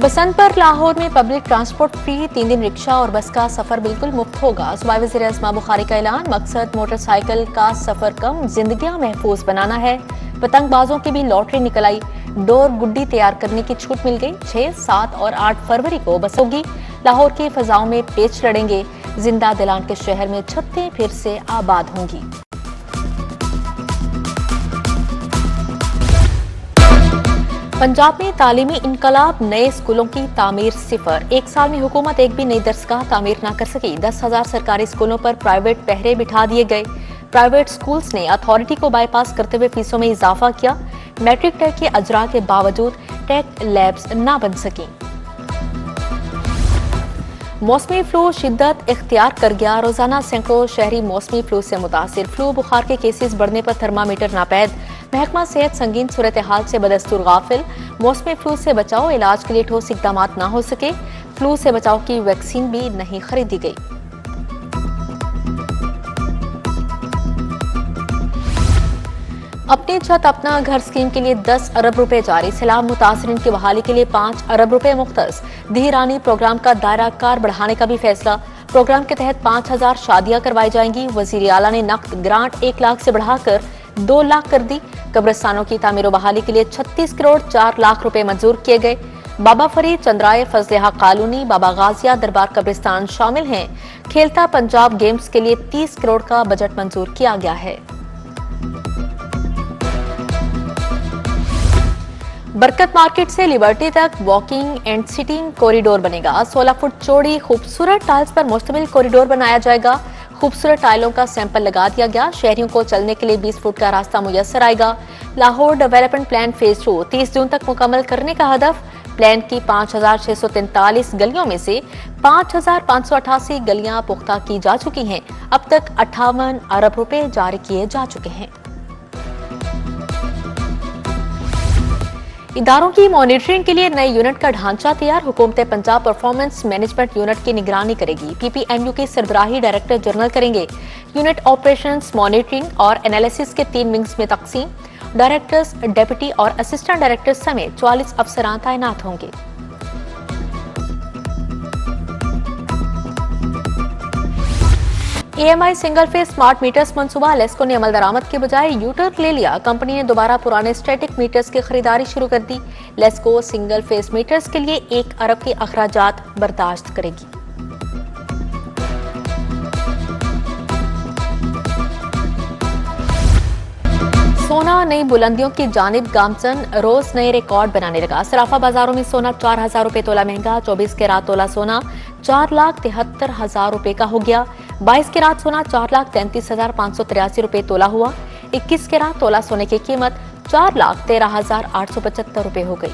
बसंत पर लाहौर में public transport free, 3 दिन रिक्शा और बस का सफर बिल्कुल मुफ्त होगा। सूबाई वज़ीर अस्मा बुखारी का ऐलान। मकसद मोटरसाइकिल का सफर कम, जिंदगियां महफूज बनाना है। पतंगबाजों की भी लॉटरी निकल आई। डोर गुड्डी तैयार करने की छूट मिल गई। 6, 7 और 8 फरवरी को बस होगी। लाहौर की फजाओं में पेच लड़ेंगे। जिंदा दिलान के शहर में छतें फिर से आबाद होंगी। पंजाब में तालीमी इनकलाब, नए स्कूलों की तामीर सिफर। 1 साल में हुकूमत एक भी नई दरसगाह तामीर न कर सकी। 10,000 सरकारी स्कूलों पर प्राइवेट पहरे बिठा दिए गए। प्राइवेट स्कूल्स ने अथॉरिटी को बाईपास करते हुए फीसों में इजाफा किया। मैट्रिक टेक के अजरा के बावजूद टेक लैब्स न बन सकी। मौसमी फ्लू शिद्दत इख्तियार कर गया। रोजाना सैकड़ों शहरी मौसमी फ्लू से मुतासिर। फ्लू बुखार के केसेस बढ़ने पर थर्मामीटर नापैद। महकमा सेहत संगीन सूरत हाल से बदस्तूर गाफिल। मौसमी फ्लू से बचाव, इलाज के लिए ठोस इकदाम न हो सके। फ्लू से बचाव की वैक्सीन भी नहीं खरीदी गई। अपनी छत अपना घर स्कीम के लिए 10 अरब रुपए जारी। सैलाब मुतासरीन की बहाली के लिए 5 अरब रुपए मुख्तस। धीरानी प्रोग्राम का दायरा कार बढ़ाने का भी फैसला। प्रोग्राम के तहत 5,000 शादियां करवाई जाएंगी। वजीर आला ने नकद ग्रांट 1 लाख से बढ़ाकर 2 लाख कर दी। कब्रिस्तानों की तामीर बहाली के लिए 36 करोड़ 4 लाख रुपए मंजूर किए गए। बाबा फरीद, चंद्राए, फजले हक कॉलोनी, बाबा गाजिया दरबार कब्रिस्तान शामिल हैं। खेलता पंजाब गेम्स के लिए 30 करोड़ का बजट मंजूर किया गया है। बरकत मार्केट से लिबर्टी तक वॉकिंग एंड सिटिंग कॉरिडोर बनेगा। 16 फुट चौड़ी खूबसूरत टाइल्स पर मुश्तमिल कॉरिडोर बनाया जाएगा। खूबसूरत टाइलों का सैंपल लगा दिया गया। शहरियों को चलने के लिए 20 फुट का रास्ता मुयस्सर आएगा। लाहौर डेवलपमेंट प्लान फेज 2 30 जून तक मुकम्मल करने का हदफ। प्लान की 5,643 गलियों में से 5,588 गलियां पुख्ता की जा चुकी हैं। अब तक 58 अरब रुपए जारी किए जा चुके हैं। इदारों की मॉनिटरिंग के लिए नए यूनिट का ढांचा तैयार। हुकूमत पंजाब परफॉर्मेंस मैनेजमेंट यूनिट की निगरानी करेगी। पीपीएमयू की सरबराही डायरेक्टर जनरल करेंगे। यूनिट ऑपरेशंस, मॉनिटरिंग और एनालिसिस के 3 विंग्स में तकसीम। डायरेक्टर्स, डेप्यूटी और असिस्टेंट डायरेक्टर्स समेत 44 अफसरान तैनात होंगे। EMI single phase smart meters मंसूबा। लेस्को ने अमल दरामद के बजाय यूटर्न ले लिया। कंपनी ने दोबारा पुराने स्टैटिक मीटर्स की खरीदारी शुरू कर दी। लेस्को सिंगल फेज मीटर्स के लिए 1 अरब के अखराजात बर्दाश्त करेगी। सोना नई बुलंदियों की जानिब गामचन, रोज नए रिकॉर्ड बनाने लगा। सराफा बाजारों में सोना 4,000 रुपए तोला महंगा। 24 कैरात तोला सोना 4,73,000 रुपए का हो गया। 22 कैरात सोना 4,33,583 रुपए तोला हुआ। 21 कैरात तोला सोने की कीमत 4,13,875 रुपए हो गई।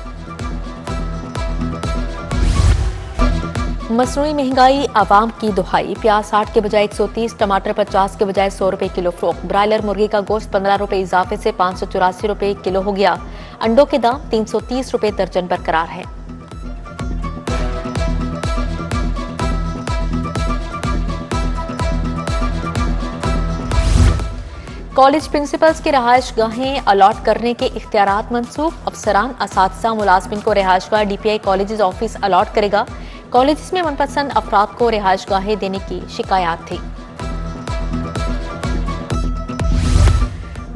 मसनूई महंगाई आवाम की दुहाई। प्याज 60 के बजाय 130, टमाटर 50 के बजाय 100 रुपए किलो फरोख्त। ब्रायलर मुर्गी का गोश्त 15 रुपए इजाफे से 584 रुपए किलो हो गया। अंडों के दाम 330 रुपए दर्जन बरकरार है। कॉलेज प्रिंसिपल्स की रहायश गाहें अलॉट करने के इख्तियारात मंसूख। अफसरान, असातिज़ा, मुलाजमिन को रिहायश गाह DPI कॉलेज ऑफिस अलॉट करेगा। कॉलेज में मनपसंद अफराद को रिहायश गाहें देने की शिकायत थी।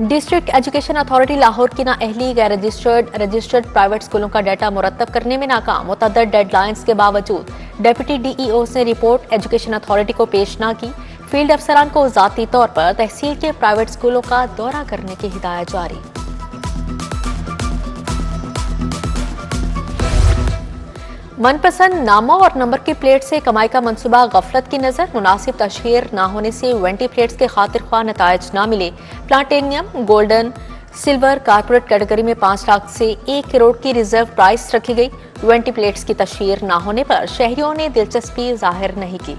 डिस्ट्रिक्ट एजुकेशन अथॉरिटी लाहौर की नाअहली गैर रजिस्टर्ड प्राइवेट स्कूलों का डाटा मुरतब करने में नाकाम। मुतअद्दिद डेडलाइंस के बावजूद डेप्यूटी DEOs ने रिपोर्ट एजुकेशन अथॉरिटी को पेश न की। फील्ड अफसरान को ज़ाती तौर पर तहसील के प्राइवेट स्कूलों का दौरा करने की हिदायत जारी। मनपसंद नामों और नंबर की प्लेट से कमाई का मंसूबा गफलत की नजर। मुनासिब तशहीर न होने से 20 प्लेट्स के खातिर ख्वाह नतायज न मिले। Platinum, golden, silver corporate category में 5 लाख से 1 करोड़ की रिजर्व प्राइस रखी गई। 20 प्लेट्स की तशहीर न होने पर शहरियों ने दिलचस्पी जाहिर नहीं की।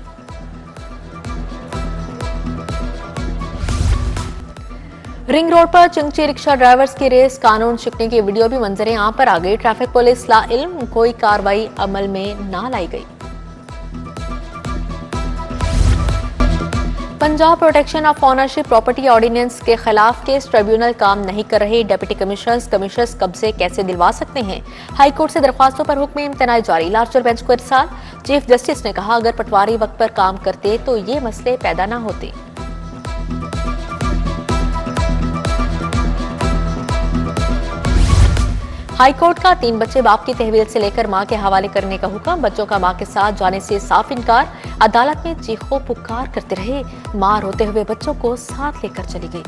रिंग रोड पर चिंगची रिक्शा ड्राइवर्स की रेस, कानून शिकने की वीडियो भी मंजरें आम पर आ गई। ट्रैफिक पुलिस ला इल्म, कोई कार्रवाई अमल में ना लाई गई। Punjab protection of ownership property ordinance के खिलाफ केस ट्रिब्यूनल काम नहीं कर रहे। डिप्टी कमिश्नर्स कब्जे कैसे दिलवा सकते हैं? हाई कोर्ट से दरख्वास्तों पर हुक्म इम्तनाई जारी। लार्जर बेंच को इरसाल। चीफ जस्टिस ने कहा, अगर पटवारी वक्त पर काम करते तो ये मसले पैदा न होते। हाईकोर्ट का 3 बच्चे बाप की तहवील से लेकर मां के हवाले करने का हुक्म। बच्चों का मां के साथ जाने से साफ इनकार। अदालत में चीखों पुकार करते रहे। मां रोते हुए बच्चों को साथ लेकर चली गई।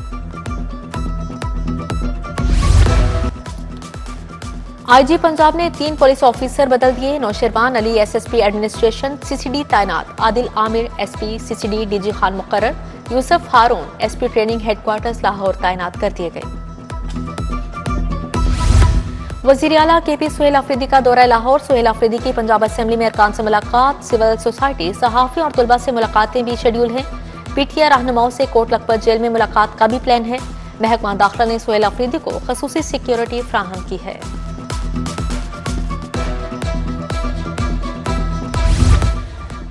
आईजी पंजाब ने 3 पुलिस ऑफिसर बदल दिए। नौशरबान अली एसएसपी एडमिनिस्ट्रेशन सीसीडी तैनात। Adil Aamir SP CCD DG Khan मुकर्रर। यूसुफ हारून एसपी ट्रेनिंग हेडक्वार्टर्स लाहौर तैनात कर दिए गए। वजीर आला केपी सुहेल अफरीदी का दौरा लाहौर। सुहेल अफरीदी की पंजाब असेंबली में अरकान से मुलाकात। सिविल सोसाइटी, सहाफी और तुलबा से मुलाकातें भी शेड्यूल हैं। पीटीआई रहनुमाओं से कोट लखपत जेल में मुलाकात का भी प्लान है। महकमा दाखिला ने सुहेल अफरीदी को खसूसी सिक्योरिटी फ्राहम की है।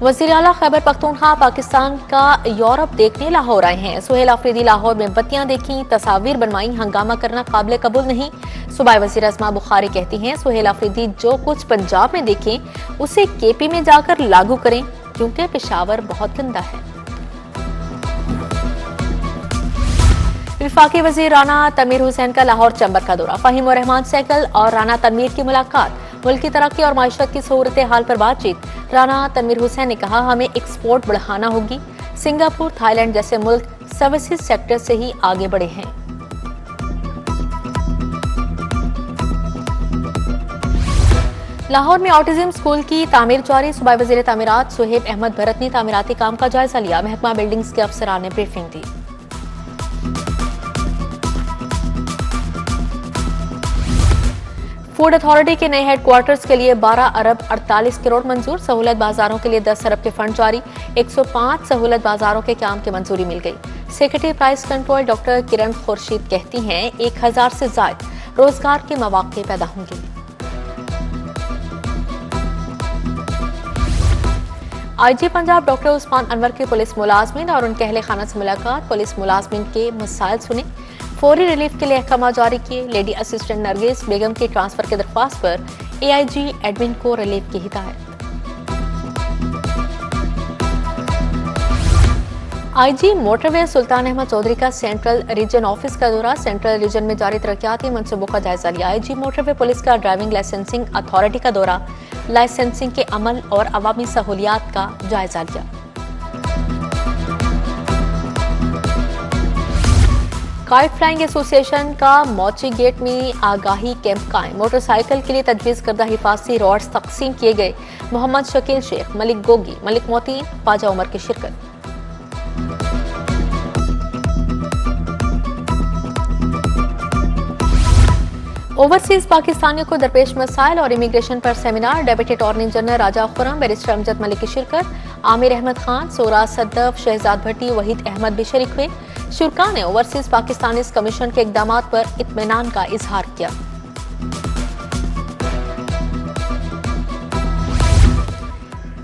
वजीर आला खैबर पख्तूनख्वा पाकिस्तान का यूरोप देखने लाहौर आए हैं। सुहेल अफरीदी लाहौर में बत्तियां देखी, तस्वीर बनवाई। हंगामा करना काबिल कबूल नहीं। सूबाई वजीर अस्मा बुखारी कहती हैं, सुहेल अफरीदी जो कुछ पंजाब में देखें उसे केपी में जाकर लागू करें, क्योंकि पेशावर बहुत गंदा है। विफाकी वजीर राना तनवीर हुसैन का लाहौर चैम्बर का दौरा। फहीम और रहमान सहगल और राना तनवीर की मुलाकात। मुल्क की तरक्की और माशरत की सूरत हाल पर बातचीत। राना तनवीर हुसैन ने कहा, हमें एक्सपोर्ट बढ़ाना होगी। सिंगापुर, थाईलैंड जैसे मुल्क सर्विसेज सेक्टर से ही आगे बढ़े हैं। लाहौर में ऑटिज्म स्कूल की तामीर जारी। सूबाई वजीर तामीरात सुहेब अहमद भरत ने तामीराती काम का जायजा लिया। महकमा बिल्डिंग्स के अफसरान ने ब्रीफिंग दी। फूड अथॉरिटी के नए हेडक्वार्टर्स के लिए 12 अरब 48 करोड़ मंजूर। सहूलत बाजारों के लिए 10 अरब के फंड जारी। 105 सहूलत बाजारों के काम की मंजूरी मिल गई। सेक्रेटरी प्राइस कंट्रोल डॉक्टर किरण खुर्शीद कहती हैं, 1000 से ज्यादा रोजगार के मौके पैदा होंगे। आईजी पंजाब डॉक्टर उस्मान अनवर के पुलिस मुलाजमिन और उनके अहले खाना से मुलाकात। पुलिस मुलाजमिन के मसाइल सुने। फौरी रिलीफ के लिए अहकाम जारी किए। लेडी असिस्टेंट नरगिस बेगम की ट्रांसफर की दरख्वास्त पर एआईजी एडमिन को रिलीफ की हिदायत। आईजी मोटरवे सुल्तान अहमद चौधरी का सेंट्रल रीजन ऑफिस का दौरा। सेंट्रल रीजन में जारी तरक्याती मंसूबों का जायजा लिया। आईजी मोटरवे पुलिस का ड्राइविंग लाइसेंसिंग अथॉरिटी का दौरा। लाइसेंसिंग के अमल और अवामी सहूलियात का जायजा लिया। काइट फ्लाइंग एसोसिएशन का मौची गेट में आगाही कैंप कायम। मोटरसाइकिल के लिए तजवीज करदा हिफाजती रॉड्स तकसीम किए गए। मोहम्मद शकील शेख, मलिक गोगी, मलिक मोतीन, ख्वाजा उमर की शिरकत। ओवरसीज पाकिस्तानियों को दरपेश मसाइल और इमिग्रेशन पर सेमिनार। डेप्यूटी अटॉर्नी जनरल राजा खुरम, बैरिस्टर अमजद मलिक की शिरकत। आमिर अहमद खान, सोरा सद्दफ, शहजाद भट्टी, वहीद अहमद भी शरीक हुए। शुरा ने ओवरसीज पाकिस्तानीज कमीशन के इकदामात पर इत्मीनान का इजहार किया।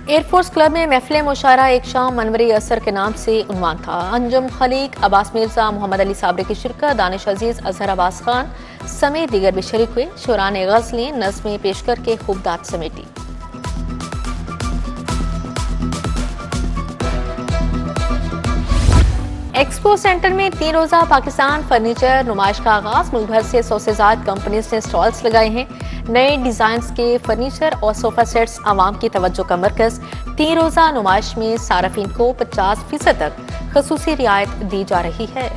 एयरफोर्स क्लब में महफिल मुशायरा एक शाम मनवरी असर के नाम से उन्वान था। अंजुम खलीक, अब्बास मिर्जा, मोहम्मद अली साबरी की शिरकत। दानिश अजीज, अजहर अब्बास खान समेत दीगर भी शरीक हुए। शुरा ने गज़लें नज़्में पेश करके खूबदाद समेटी। एक्सपो सेंटर में 3 रोजा पाकिस्तान फर्नीचर नुमाइश का आगाज। मुल्क भर से 100 से ज्यादा कंपनीज ने स्टॉल्स लगाए हैं। नए डिजाइन के फर्नीचर और सोफा सेट्स आवाम की तवज्जो का मरकज। 3 रोजा नुमाइश में सारफीन को 50% तक खसूसी रियायत दी जा रही है।